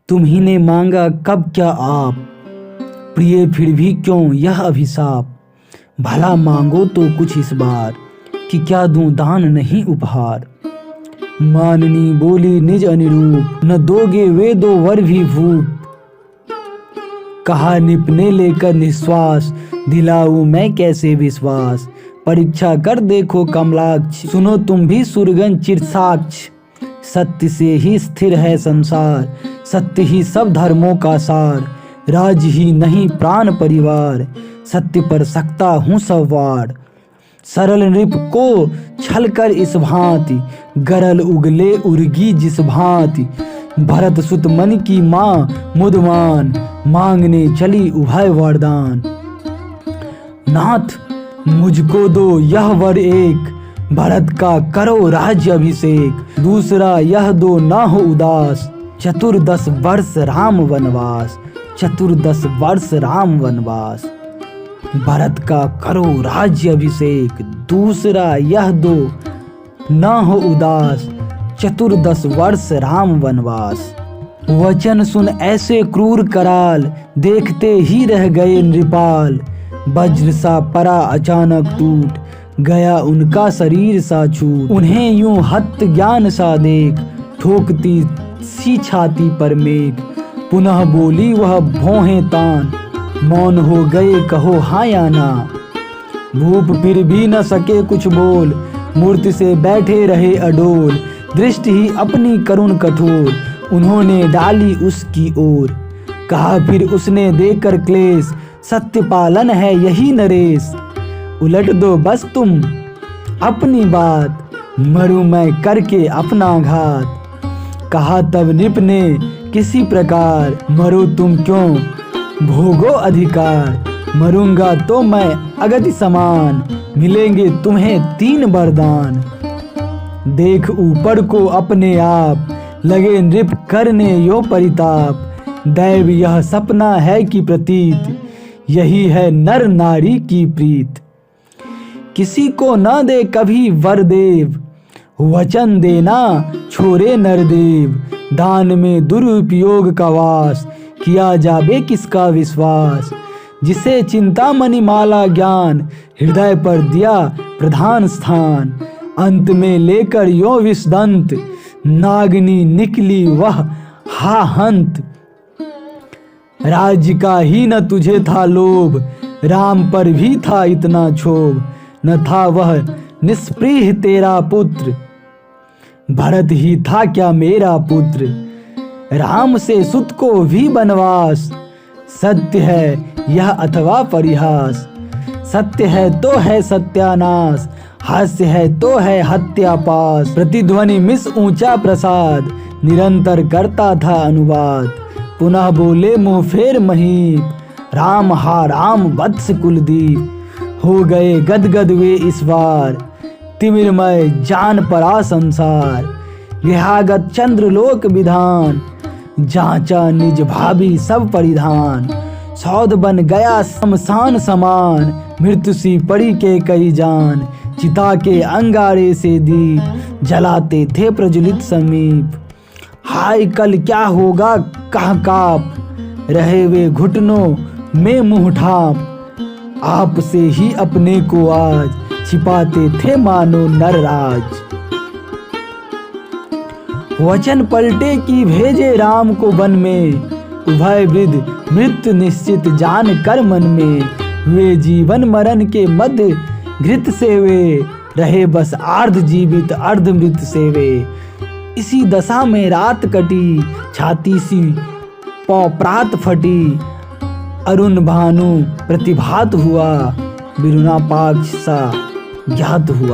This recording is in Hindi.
तुम्ही ने मांगा कब क्या आप, प्रिय फिर भी क्यों यह अभिशाप। भला मांगो तो कुछ इस बार, कि क्या दूं दान नहीं उपहार। माननी बोली निज अनुरूप, न दोगे वे दो वर भी भूप। कहा निपने लेकर निश्वास, दिलाऊं मैं कैसे विश्वास। परीक्षा कर देखो कमलाक्ष, सुनो तुम भी सुरगन चिरसाक्ष। सत्य से ही स्थिर है संसार, सत्य ही सब धर्मों का सार। राज ही नहीं प्राण परिवार, सत्य पर सकता हूँ संवार। सरल नृप को छल कर इस भांति, गरल उगले उर्गी जिस भांति। भरत सुत मन की माँ मुदमान, मांगने चली उभय वरदान। नाथ मुझको दो यह वर एक, भरत का करो राज्य अभिषेक। दूसरा यह दो ना हो उदास, 14 वर्ष राम वनवास। 14 वर्ष राम वनवास। भरत का करो राज्य अभिषेक, दूसरा यह दो ना हो उदास। 14 वर्ष राम वनवास। वचन सुन ऐसे क्रूर कराल, देखते ही रह गए नृपाल। वज्र सा परा अचानक टूट, गया उनका शरीर सा छूट। उन्हें यूं हत ज्ञान सा देख, ठोकती सी छाती पर मेघ। पुनः बोली वह भौहें तान, मौन हो गए कहो हाँ या ना। भूप फिर भी न सके कुछ बोल, मूर्ति से बैठे रहे अडोल। दृष्टि ही अपनी करुण कठोर, उन्होंने डाली उसकी ओर। कहा फिर उसने देकर क्लेश, सत्य पालन है यही नरेश। उलट दो बस तुम अपनी बात, मरूं मैं करके अपना घात। कहा तब नृप ने किसी प्रकार, मरो तुम क्यों भोगो अधिकार। मरूंगा तो मैं अगति समान, मिलेंगे तुम्हें 3 वरदान। देख ऊपर को अपने आप, लगे नृप करने यो परिताप। दैव यह सपना है कि प्रतीत, यही है नर नारी की प्रीत। किसी को न दे कभी वर देव, वचन देना छोड़े नरदेव। दान में दुरुपयोग का वास, किया जाबे किसका विश्वास। जिसे चिंता मणिमाला ज्ञान, हृदय पर दिया प्रधान स्थान। अंत में लेकर यो विषदंत, नागनी निकली वह हा हंत। राज्य का ही न तुझे था लोभ, राम पर भी था इतना क्षोभ। न था वह निष्प्रिय तेरा पुत्र, भरत ही था क्या मेरा पुत्र। राम से सुत को भी बनवास, सत्य है यह अथवा परिहास। सत्य है तो है सत्यानाश, हास्य है तो है हत्या पास। प्रतिध्वनि मिस ऊंचा प्रसाद, निरंतर करता था अनुवाद। पुनः बोले मुँह फेर महीप, राम हा राम वत्स कुलदीप। हो गए गदगद वे इस बार, तिमिरमय जान पड़ा संसार। विहागत चंद्रलोक विधान, जांचा निज भाभी सब परिधान। सौद बन गया शमशान समान, मृत्यु सी पड़ी के कई जान। चिता के अंगारे से दीप, जलाते थे प्रज्वलित समीप। हाय कल क्या होगा कह काप, रहे वे घुटनों में मुँह ढांप। आपसे ही अपने को आज, छिपाते थे मानो नरराज। वचन पलटे की भेजे राम को वन में, उभय वृद्ध मृत्यु निश्चित जान कर मन में। वे जीवन मरण के मध्य घृत से वे, रहे बस अर्ध जीवित अर्ध मृत से वे। इसी दशा में रात कटी, छाती सी पौ-प्रात फटी। अरुण भानु प्रतिभात हुआ, बिरुना पाक्ष सा ज्ञात हुआ।